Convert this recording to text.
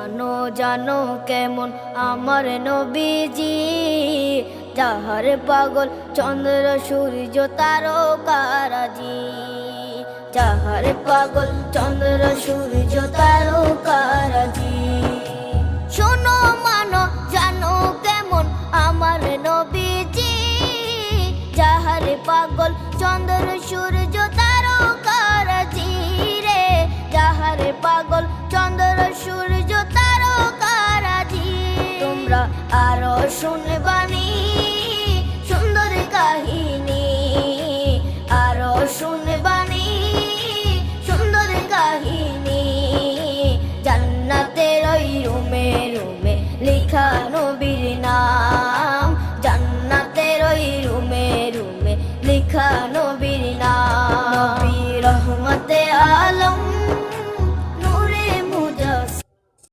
জানো জানো কেমন আমার নবীজি, যাহার পাগল চন্দ্র সূর্য তারকারাজি। যাহার পাগল চন্দ্র সূর্য তারকারাজি। শোনো মানো জানো কেমন আমার নবীজি, যাহার পাগল চন্দ্র সূর্য